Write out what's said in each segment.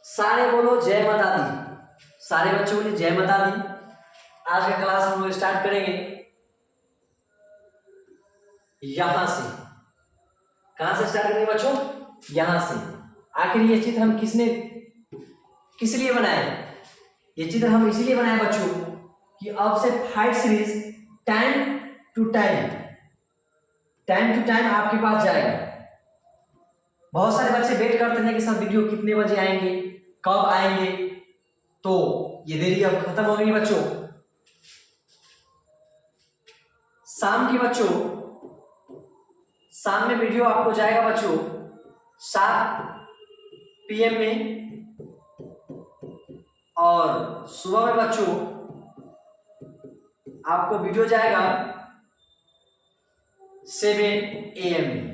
सारे बोलो जय माता दी। सारे बच्चों ने जय माता दी। आज का क्लास हम लोग स्टार्ट करेंगे यहां से। कहां से स्टार्ट करेंगे बच्चों? यहां से। आखिर ये चित्र हम किस लिए बनाए? ये चित्र हम इसीलिए बनाए बच्चों कि अब से fight series time to time आपके पास जाएगा। बहुत सारे बच्चे वेट करते हैं कि सर वीडियो कितने बजे आएंगे, कब आएंगे। तो ये देरी अब खत्म हो गई बच्चों। शाम में वीडियो आपको जाएगा बच्चों 7 PM में, और सुबह में बच्चों आपको वीडियो जाएगा 7 AM में।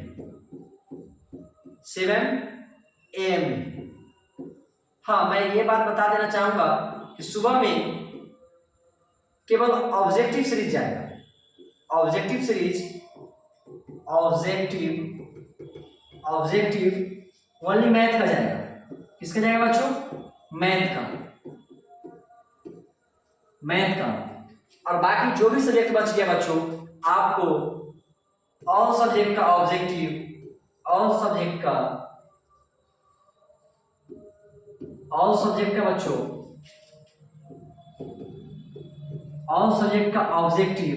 हाँ, मैं ये बात बता देना चाहूंगा कि सुबह में केवल ऑब्जेक्टिव सीरीज जाएगा। ऑब्जेक्टिव ओनली मैथ का जाएगा। किसका जाएगा बच्चों? मैथ का। और बाकी जो भी सब्जेक्ट बच गया बच्चों, आपको ऑल सब्जेक्ट का ऑब्जेक्टिव, ऑल सब्जेक्ट का बच्चों, ऑल सब्जेक्ट का ऑब्जेक्टिव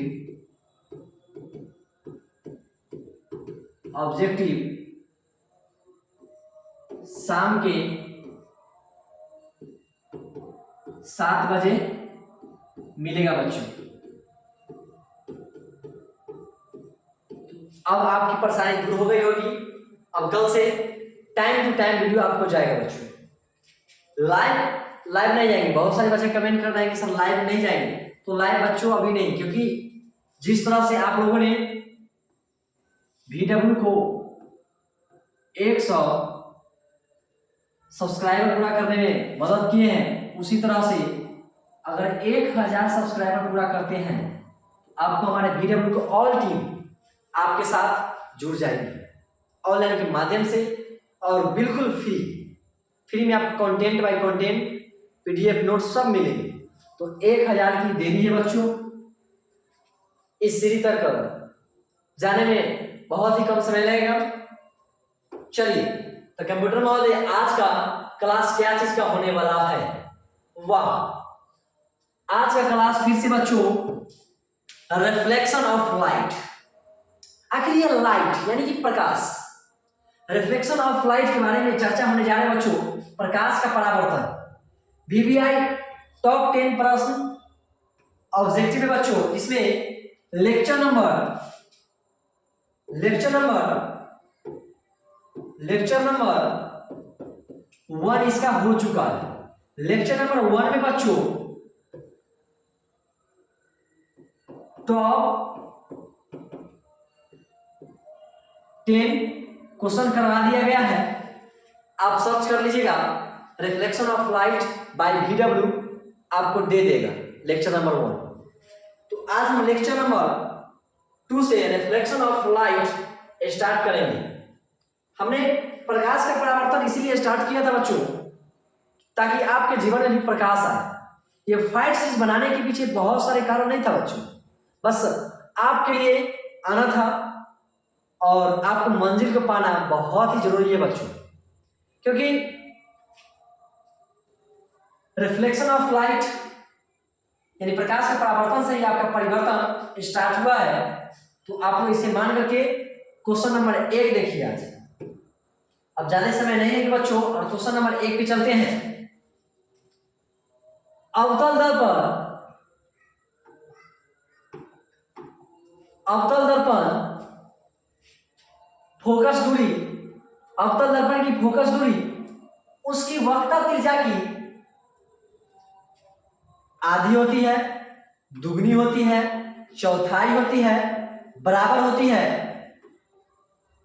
शाम के 7 बजे मिलेगा बच्चों। अब आपकी परेशानी दूर हो गई होगी। अब कल से टाइम टू टाइम वीडियो आपको जाएगा बच्चों। लाइव नहीं जाएंगे। बहुत सारे बच्चे कमेंट कर रहे हैं कि सर लाइव नहीं जाएंगे। तो लाइव बच्चों अभी नहीं, क्योंकि जिस तरह से आप लोगों ने VW को 100 सब्सक्राइबर पूरा करने में मदद किए हैं, उसी तरह से अगर 1000 सब्सक्राइबर पूरा करते हैं, आपको हमारे VW को ऑल टीम आपके साथ जुड़ जाएगी ऑनलाइन के माध्यम से, और बिल्कुल फ्री में आपको content bye content PDF note सब मिलेंगे। तो 1000 की देरी है बच्चों। इस सीरीज तक जाने में बहुत ही कम समय लगेगा। चलिए, तो कंप्यूटर महोदय आज का क्लास क्या चीज का होने वाला है? वाह, आज का क्लास फिर से बच्चों रिफ्लेक्शन ऑफ लाइट। आखिर ये लाइट यानी कि प्रकाश, रिफ्लेक्शन ऑफ लाइट के बारे में चर्चा होने जा रहा है बच्चों। प्रकाश का परावर्तन, VBI टॉप 10 प्रश्न ऑब्जेक्टिव है बच्चों। इसमें लेक्चर नंबर 1 इसका हो चुका है। लेक्चर नंबर 1 में बच्चों टॉप 10 क्वेश्चन करवा दिया गया है। आप सर्च कर लीजिएगा, reflection of light by VW आपको दे देगा लेक्चर नंबर 1। तो आज हम लेक्चर नंबर 2 से रिफ्लेक्शन ऑफ लाइट स्टार्ट करेंगे। हमने प्रकाश का परावर्तन इसीलिए स्टार्ट किया था बच्चों ताकि आपके जीवन में भी प्रकाश आए। ये फाइट सीरीज बनाने के पीछे बहुत सारे कारण नहीं था बच्चों, बस आपके लिए आना था, और आपको मंजिल को पाना बहुत ही जरूरी है बच्चों। क्योंकि रिफ्लेक्शन ऑफ लाइट यानी प्रकाश के परावर्तन से ही आपका परिवर्तन स्टार्ट हुआ है। तो आप लोग इसे मान करके क्वेश्चन नंबर 1 देखिए आज। अब ज्यादा समय नहीं है बच्चों, और क्वेश्चन नंबर 1 पे चलते हैं। अवतल दर्पण फोकस दूरी, अवतल दर्पण की फोकस दूरी उसकी वक्रता त्रिज्या की आधी होती है, दुगनी होती है, चौथाई होती है, बराबर होती है।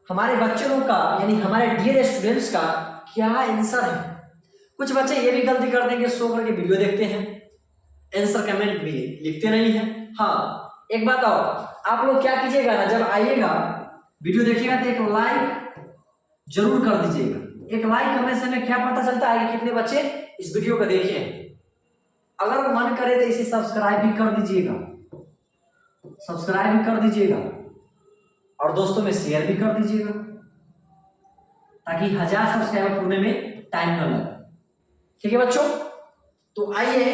हमारे बच्चों का यानी हमारे डियर स्टूडेंट्स का क्या आंसर है? कुछ बच्चे ये भी गलती करते हैं कि सो करके वीडियो देखते हैं, आंसर कमेंट भी लिखते नहीं है। हाँ, एक बात और, आप लोग क्या कीजिएगा ना, जब आइएगा वीडियो देखिएगा तो एक लाइक जरूर कर दीजिएगा। एक लाइक करने से हमें क्या पता चलता है कि कितने बच्चे इस वीडियो को देखे हैं। अगर मन करे तो इसे सब्सक्राइब भी कर दीजिएगा, सब्सक्राइब भी कर दीजिएगा और दोस्तों में शेयर भी कर दीजिएगा, ताकि 1000 सब्सक्राइबर पूरे में टाइम न लगे। ठीक है बच्चों, तो आइए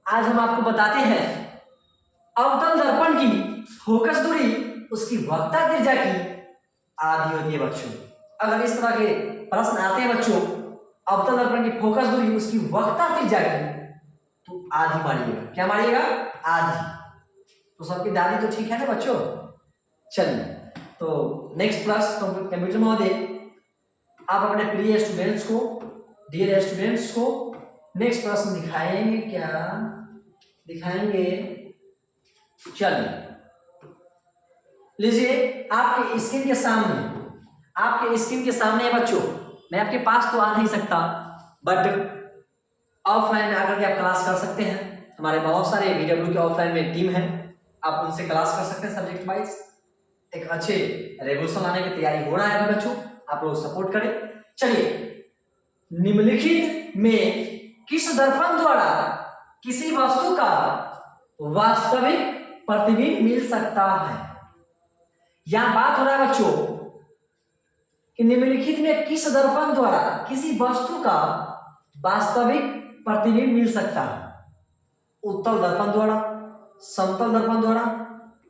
आज हम आपको बताते हैं अवतल दर्पण की फोकस दूरी उसकी वक्रता त्रिज्या की आधी होती है। बच्चों अगर इस तरह के प्रश्न आते हैं बच्चों, अवतल दर्पण की फोकस दूरी उसकी वक्रता त्रिज्या की, तो आधी मारिएगा। क्या मारिएगा? आधी। तो सबकी दादी तो ठीक है ना बच्चों? चलिए, तो नेक्स्ट प्रश्न कंप्यूटर महोदय आप अपने प्रिय स्टूडेंट्स को, डियर स्टूडेंट्स को नेक्स्ट प्रश्न दिखाएंगे। क्या दिखाएंगे? चलिए लीजिए, आपके स्क्रीन के सामने, आपके स्क्रीन के सामने बच्चों, मैं आपके पास तो आ नहीं सकता, बट ऑफलाइन में आकर के आप क्लास कर सकते हैं। हमारे बहुत सारे VW के ऑफलाइन में टीम है, आप उनसे क्लास कर सकते हैं सब्जेक्ट वाइज। एक अच्छे रेवोल्यूशन लाने की तैयारी हो रहा है बच्चों, आप लोग सपोर्ट करें। चलिए, निम्नलिखित में किस दर्पण द्वारा किसी वस्तु का वास्तविक प्रतिबिंब मिल सकता है? यहां बात हो रहा है बच्चों कि निम्नलिखित में किस दर्पण द्वारा किसी वस्तु का वास्तविक प्रतिबिंब मिल सकता है? उत्तल दर्पण द्वारा, समतल दर्पण द्वारा,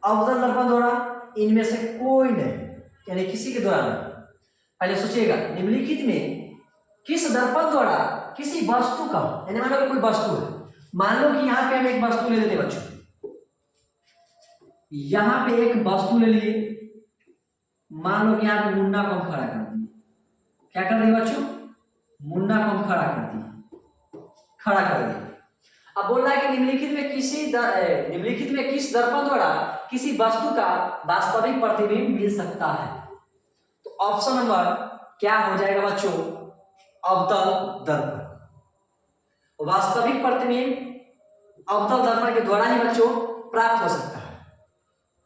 अवतल दर्पण द्वारा, इनमें से कोई नहीं, यानी किसी के द्वारा नहीं। पहले सोचिएगा, निम्नलिखित में किस दर्पण द्वारा किसी वस्तु का, यानी मान लो कोई वस्तु है, मान लो कि यहां पे हम एक वस्तु ले लेते बच्चों, यहां पे एक वस्तु ले लिए, मान लो कि यहां पे मुन्ना को हम खड़ा कर दिए। क्या कर दिए बच्चों? मुन्ना को हम खड़ा कर दिए, खड़ा कर दिए। अब बोल रहा है कि निम्नलिखित में किस दर्पण द्वारा किसी वस्तु का वास्तविक प्रतिबिंब मिल सकता है? तो ऑप्शन नंबर क्या हो जाएगा बच्चों? अवतल दर्पण। वास्तविक प्रतिबिंब अवतल दर्पण के द्वारा ही बच्चों प्राप्त हो सकता है।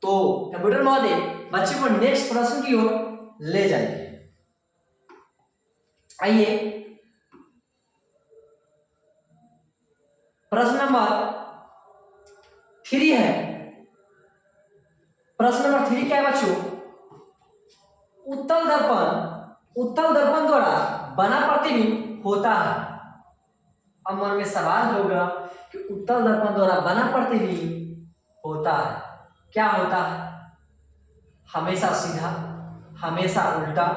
तो कंप्यूटर महोदय बच्चे को नेक्स्ट प्रश्न की ओर ले जाइए। आइए, प्रश्न नंबर 3 है। प्रश्न नंबर 3 क्या है बच्चों? उत्तल दर्पण द्वारा बना प्रतिबिंब होता है। अब मन में सवाल होगा कि उत्तल दर्पण द्वारा बना प्रतिबिंब होता है, क्या होता है? हमेशा सीधा, हमेशा उल्टा,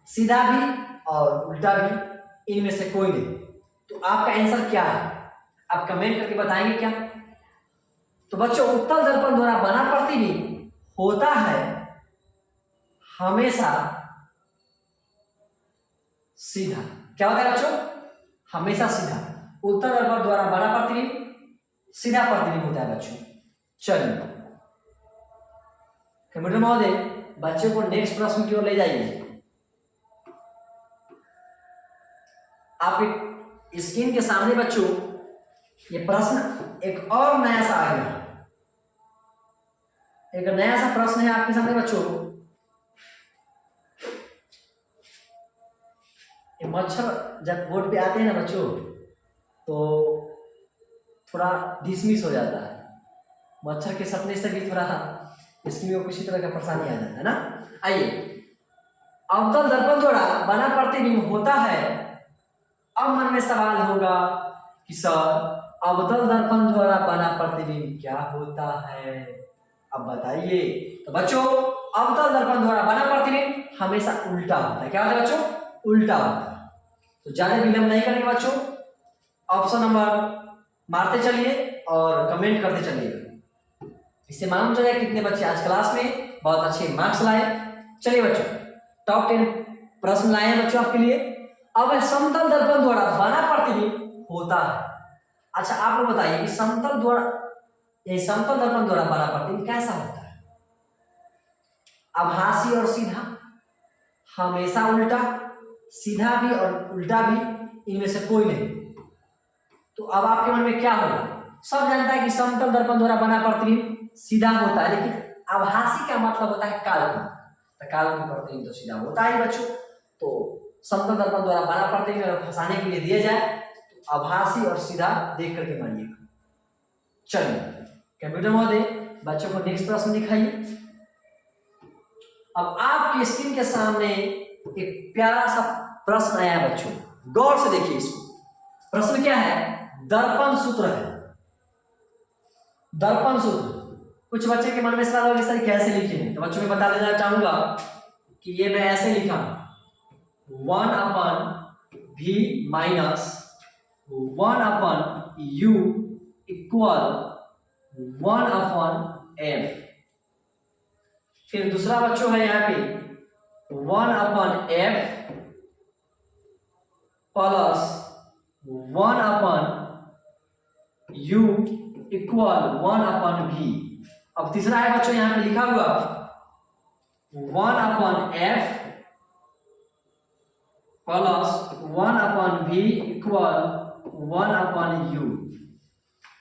सीधा भी और उल्टा भी, इनमें से कोई नहीं। तो आपका आंसर क्या है? आप कमेंट करके बताएंगे क्या? तो बच्चों, उत्तल दर्पण द्वारा बना प्रतिबिंब होता है हमेशा सीधा। क्या होता है बच्चों? हमेशा सीधा। उत्तल दर्पण द्वारा बना प्रतिबिंब सीधा प्रतिबिंब होता है बच्चों। चलिए कंप्यूटर महोदय बच्चों को नेक्स्ट प्रश्न की ओर ले जाइए। आप स्क्रीन के सामने बच्चों ये प्रश्न एक और नया सा आ गया, एक नया सा प्रश्न है आपके सामने बच्चों। ये मच्छर जब बोर्ड पे आते हैं ना बच्चों, तो थोड़ा डिसमिस हो जाता है। मच्छर के सपने से भी थोड़ा स्क्रीन में किसी तरह का परेशानी आ जाता है ना। आइए, अवतल दर्पण द्वारा बना प्रतिबिंब होता है। अब मन में सवाल होगा कि सर अवतल दर्पण द्वारा बना प्रतिबिंब क्या होता है? अब बताइए। तो बच्चों, अवतल दर्पण द्वारा बना प्रतिबिंब हमेशा उल्टा होता है। क्या होता है बच्चों? उल्टा होता है। तो ज्यादा विलंब नहीं करेंगे बच्चों, ऑप्शन नंबर मारते चलिए और कमेंट करते चलिए। इससे मालूम चलेगा कितने बच्चे आज क्लास में बहुत अच्छे मार्क्स लाए। चलिए बच्चों, टॉप 10 प्रश्न लाए हैं बच्चों आपके लिए। अब समतल दर्पण द्वारा बना प्रतिबिंब होता है। अच्छा, आप लोग बताइए कि समतल दर्पण द्वारा बना प्रतिबिंब कैसा होता है? आभासी और सीधा, हमेशा उल्टा, सीधा भी और उल्टा भी, इनमें से कोई नहीं। तो अब आपके मन में क्या होगा? सब जानता है कि समतल दर्पण द्वारा बना प्रतिबिंब सीधा होता है, लेकिन आभासी का मतलब होता है काल्पनिक। तो काल्पनिक प्रतिबिंब तो सीधा होता है बच्चों। तो समतल दर्पण द्वारा बना प्रतीक अगर फंसाने के लिए दिया जाए तो आभासी और सीधा देख करके मानिएगा। चलिए कंप्यूटर महोदय बच्चों को नेक्स्ट प्रश्न दिखाइए। अब आपकी स्क्रीन के सामने एक प्यारा सा प्रश्न आया है बच्चों, गौर से देखिए इसको। प्रश्न क्या है? दर्पण सूत्र है। दर्पण सूत्र कुछ बच्चे के मन में सवाल होगा सर कैसे लिखे हैं, तो बच्चों में बता देना चाहूंगा कि ये मैं ऐसे लिखा 1/v minus 1/u equal 1/f। फिर दूसरा बच्चों है यहाँ पे 1/f plus 1/u equal 1/v। अब तीसरा है बच्चों यहाँ पे लिखा हुआ 1/f plus 1/v equal 1/u।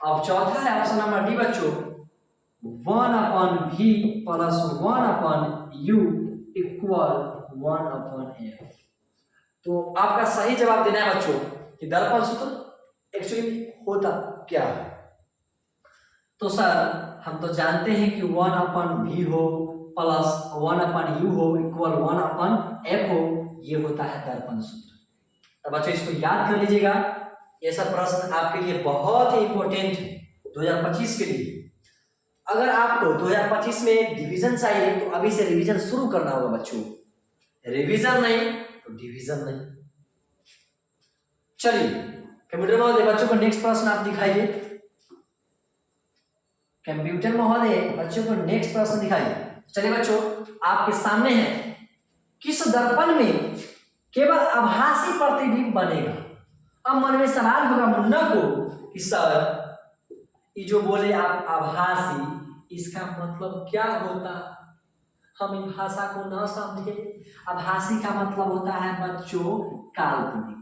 अब चौथा है ऑप्शन नंबर डी बच्चों 1/v plus 1/u equal 1/f। तो आपका सही जवाब देना है बच्चों कि दर्पण सूत्र एक्चुअली होता क्या है। तो सर हम तो जानते हैं कि 1/v हो प्लस 1/u हो इक्वल 1/f हो, ये होता है दर्पण सूत्र। तो बच्चों इसको याद कर लीजिएगा, ये सब प्रश्न आपके लिए बहुत ही इंपॉर्टेंट है 2025 के लिए। अगर आपको 2025 में डिवीजन चाहिए तो अभी से रिवीजन शुरू करना होगा बच्चों, रिवीजन नहीं तो डिवीजन नहीं। चलिए कंप्यूटर महोदय बच्चों को नेक्स्ट प्रश्न आप दिखाइए। कंप्यूटर महोदय बच्चों को नेक्स्ट प्रश्न दिखाइए। चलिए बच्चों आपके सामने है, किस दर्पण में केवल आभासी प्रतिबिंब बनेगा। अब मन में सवाल होगा मुन्ना को कि सर ये जो बोले आप आभासी, इसका मतलब क्या होता? हम इन भाषा को न समझे। आभासी का मतलब होता है बच्चों काल्पनिक।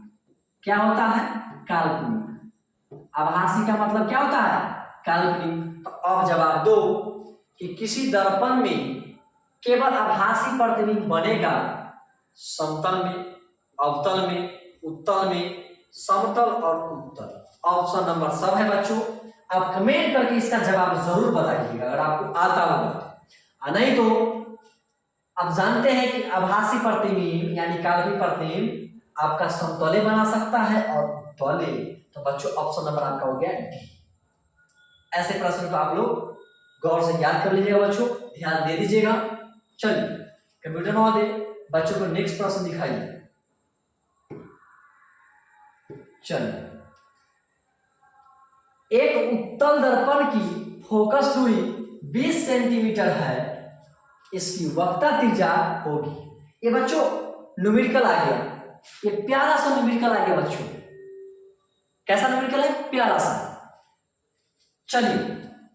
क्या होता है? काल्पनिक। आभासी का मतलब क्या होता है? काल्पनिक। तो अब जवाब दो कि किसी दर्पण में केवल आभासी प्रतिबिंब बनेगा समतल में, अवतल में, उत्तल में, समतल और उत्तल। ऑप्शन नंबर सब है बच्चों। आप कमेंट करके इसका जवाब जरूर बताइएगा अगर आपको आता होगा, नहीं तो आप जानते हैं कि आभासी प्रतिबिंब यानी काल्पनिक प्रतिबिंब आपका समतले बना सकता है और उत्तले। तो बच्चों ऑप्शन नंबर आपका हो गया डी। ऐसे प्रश्न को आप लोग गौर से याद कर लीजिएगा बच्चों, ध्यान दे दीजिएगा। चलिए कंप्यूटर महोदय बच्चों को नेक्स्ट प्रश्न दिखाइए। चलिए एक उत्तल दर्पण की फोकस दूरी 20 सेंटीमीटर है, इसकी वक्रता त्रिज्या होगी। ये बच्चों न्यूमेरिकल आ गया, ये प्यारा सा न्यूमेरिकल आ गया बच्चों। कैसा न्यूमेरिकल है? प्यारा सा। चलिए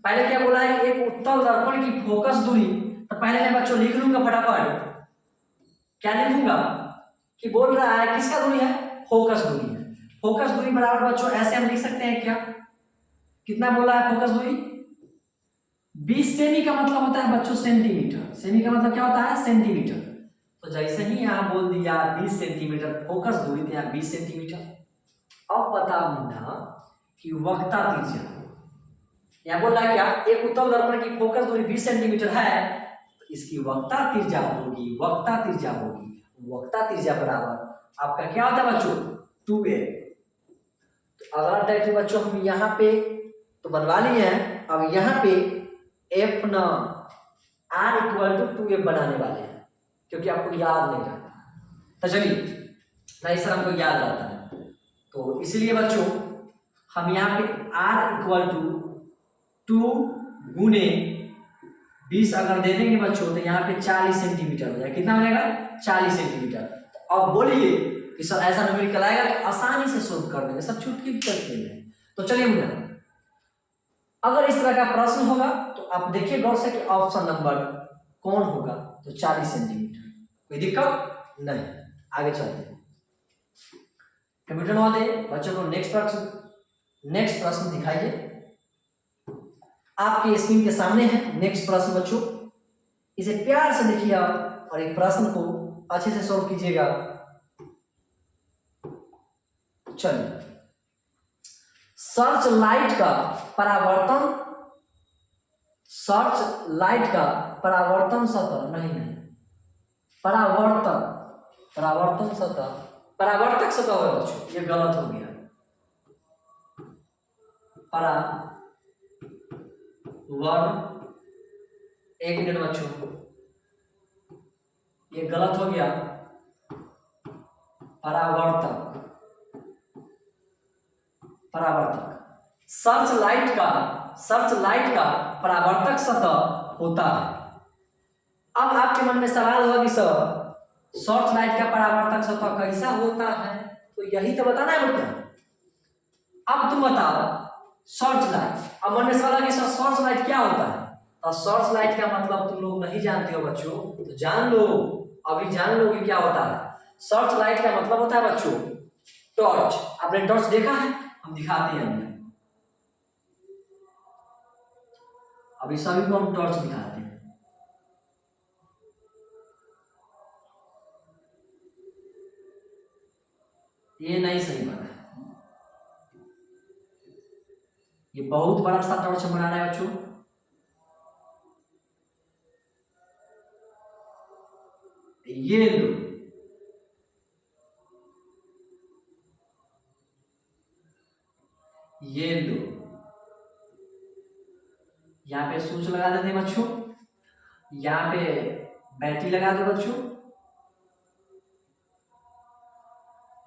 पहले क्या बोला है कि एक उत्तल दर्पण की फोकस दूरी, तो पहले मैं बच्चों लिख लूंगा फटाफट। क्या लिखूंगा कि बोल रहा है किसका दूरी है? फोकस दूरी है। फोकस दूरी बराबर बच्चों ऐसे हम लिख सकते हैं क्या? कितना बोला है फोकस दूरी? 20 सेमी का मतलब होता है बच्चों सेंटीमीटर। सेमी का मतलब क्या होता है? सेंटीमीटर। तो जैसे ही यहां बोल दिया 20 सेंटीमीटर फोकस दूरी, तो यहां 20 सेंटीमीटर। अब बता मुन्ना कि वक्रता त्रिज्या, यहां बोल रहा है क्या? एक उत्तल दर्पण की फोकस दूरी 20 सेंटीमीटर है, तो इसकी वक्रता त्रिज्या होगी, वक्रता त्रिज्या होगी। वक्रता त्रिज्या बराबर आपका क्या होता है बच्चों? 2a। तो अगला डायरेक्ट बच्चों हम यहाँ पे तो बनवा लिए हैं, अब यहाँ पे f ना r इक्वल टू 2f बनाने वाले हैं, क्योंकि आपको याद नहीं रहता। तो चलिए नहीं सर हमको याद रहता है, तो इसलिए बच्चों हम यहाँ पे r इक्वल टू 2 गुने 20 अगर दे देंगे बच्चों, तो यहाँ पे 40 सेंटीमीटर हो जाएगा। कितना हो जाएगा? 40 सेंटीमीटर। तो अब बोलिए कि सर ऐसा न्यूमेरिकल आएगा तो आसानी से सोल्व कर देंगे, सब चुटकी करते हैं। तो चलिए मुन्ना, अगर इस तरह का प्रश्न होगा तो आप देखिए गौर से कि ऑप्शन नंबर कौन होगा? तो 40 सेंटीमीटर। कोई दिक्कत नहीं, आगे चलते हैं। कंप्यूटर महोदय बच्चों को नेक्स्ट प्रश्न दिखाइए। आपके स्क्रीन के सामने है नेक्स्ट प्रश्न बच्चों, इसे प्यार से देखिए और एक प्रश्न को अच्छे से सॉल्व कीजिएगा। चलिए, सर्च लाइट का परावर्तन, सर्च लाइट का परावर्तन सतह, नहीं, परावर्तन सतह, परावर्तक सतह है बच्चों, ये गलत हो गया। एक मिनट बच्चों, ये गलत हो गया। परावर्तक सर्च लाइट का परावर्तक सतह होता है। अब आपके मन में सवाल होगा कि सर सर्च लाइट का परावर्तक सतह कैसा होता है, तो यही तो बताना है बेटा। अब तुम बताओ सर्च लाइट, अब मन में सवाल है कि सर सर्च लाइट क्या होता है, तो सर्च लाइट का मतलब तुम लोग नहीं जानते हो बच्चों, तो जान लो, अभी जान लो कि क्या होता है। सर्च लाइट का मतलब होता है बच्चों टॉर्च। आपने टॉर्च देखा है, हम दिखाते हैं, अभी सभी को हम टॉर्च दिखाते हैं। ये नहीं सही बना है, ये बहुत बड़ा सा टॉर्च बनाना है बच्चों। ये लो, ये लो, यहाँ पे स्विच लगा देते हैं बच्चों, यहाँ पे बैटरी लगा दो बच्चों,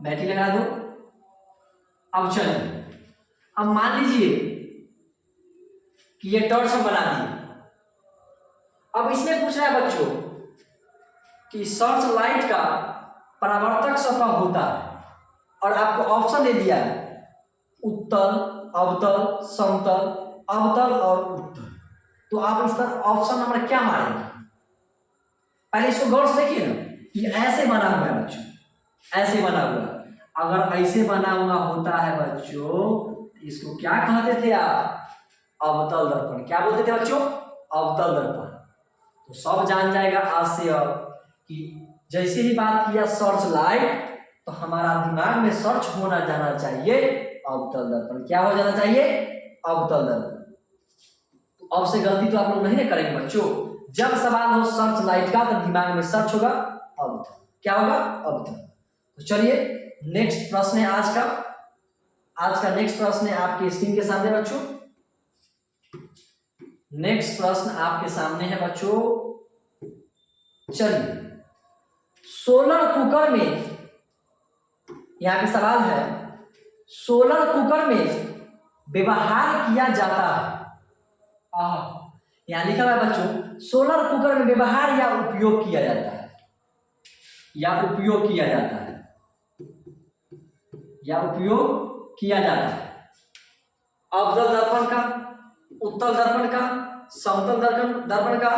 बैटरी लगा दो। अब चलिए, अब मान लीजिए कि ये टॉर्च हम बना दिए। अब इसमें पूछ रहा है बच्चों कि सर्च लाइट का परावर्तक सतह होता है, और आपको ऑप्शन दे दिया है उत्तल, अवतल, समतल, अवतल और उत्तल। तो आप इस पर ऑप्शन नंबर क्या मारेंगे? पहले इसको गौर से देखिए ना, ये ऐसे बना हुआ है बच्चों, ऐसे बना हुआ है। अगर ऐसे बना हुआ होता है बच्चों, इसको क्या कहते थे आप? अवतल दर्पण। क्या बोलते थे बच्चों? अवतल दर्पण। तो सब जान जाएगा आज से अब कि जैसे ही बात किया सर्च लाइट, तो हमारा दिमाग में सर्च होना जाना चाहिए अवतल दर्पण। क्या हो जाना चाहिए? अवतल दर्पण। तो अब से गलती तो आप लोग नहीं करेंगे बच्चों। जब सवाल हो सर्च लाइट का, तो दिमाग में सर्च होगा अवतल। क्या होगा? अवतल। तो चलिए नेक्स्ट प्रश्न है आज का। आज का नेक्स्ट प्रश्न है आपके स्क्रीन के सामने बच्चों। नेक्स्ट प्रश्न आपके सामने है बच्चों। चलिए, सोलर कुकर में, यहां पे सवाल है, सोलर कुकर में व्यवहार किया जाता है। यहां लिखा हुआ है बच्चों, सोलर कुकर में व्यवहार या उपयोग किया जाता है, या उपयोग किया जाता है, या उपयोग किया जाता है। अवतल दर्पण का, उत्तल दर्पण का, समतल दर्पण का,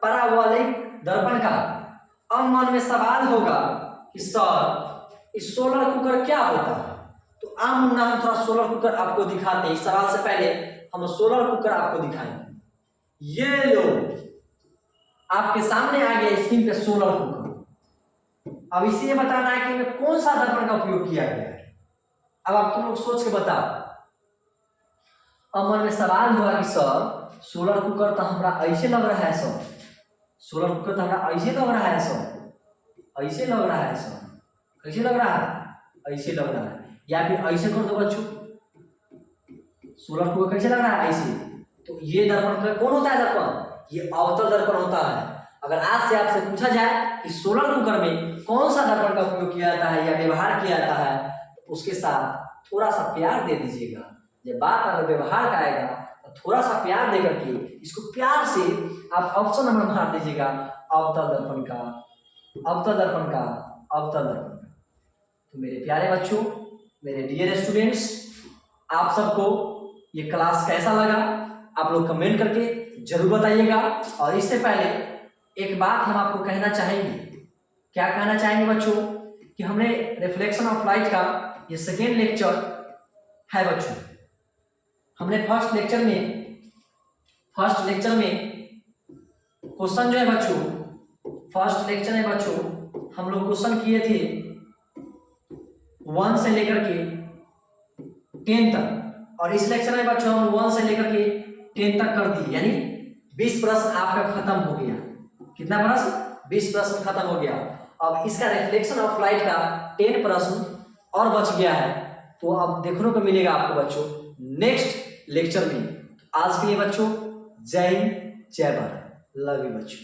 परावैलिक दर्पण का। अब मन में सवाल होगा कि सर इस सोलर कुकर क्या होता है? तो आम नाम थोड़ा सोलर कुकर आपको दिखाते हैं। इस सवाल से पहले हम सोलर कुकर आपको दिखाएंगे। ये लो, आपके सामने आ गया स्क्रीन पे सोलर कुकर। अब इसी में बताना है कि इनमें कौन सा दर्पण का उपयोग किया गया है। अब आप तुम लोग सोच के बताओ। अब मन में सवाल हुआ कि सर सोलर कुकर तो हमारा ऐसे लग रहा है सर, सोलर कुकर तो हमारा ऐसे लग रहा है सर, ऐसे लग रहा है सर, कैसे लग रहा है? ऐसे लग रहा है, या फिर ऐसे कर दो बच्चों। सोलर कुकर कैसे लग रहा है? ऐसे। तो ये दर्पण कौन होता है? दर्पण ये अवतल दर्पण होता है। अगर आज से आपसे पूछा जाए कि सोलर कुकर में कौन सा दर्पण का उपयोग किया जाता है या व्यवहार किया जाता है, तो उसके साथ थोड़ा सा प्यार दे दीजिएगा। जब बात अगर व्यवहार का आएगा तो थोड़ा सा प्यार देकर के इसको प्यार से आप ऑप्शन नंबर मार दीजिएगा, अवतल दर्पण का, अवतल दर्पण का, अवतल दर्पण का। तो मेरे प्यारे बच्चों, मेरे डियर स्टूडेंट्स, आप सबको ये क्लास कैसा लगा आप लोग कमेंट करके जरूर बताइएगा। और इससे पहले एक बात हम आपको कहना चाहेंगे। क्या कहना चाहेंगे बच्चों? कि हमने रिफ्लेक्शन ऑफ लाइट का ये सेकेंड लेक्चर है बच्चों। हमने फर्स्ट लेक्चर में क्वेश्चन जो है बच्चों, फर्स्ट लेक्चर में बच्चों हम लोग क्वेश्चन किए थे 1 से लेकर के 10 तक, और इस लेक्चर में बच्चों हम 1 से लेकर के 10 तक कर दिए, यानी 20 प्रश्न आपका खत्म हो गया। कितना प्रश्न? 20 प्रश्न खत्म हो गया। अब इसका रिफ्लेक्शन ऑफ लाइट का 10 प्रश्न और बच गया है, तो अब देखने को मिलेगा आपको बच्चों नेक्स्ट लेक्चर में। आज के लिए बच्चों जय हिंद, जय भारत, लव यू बच्चों।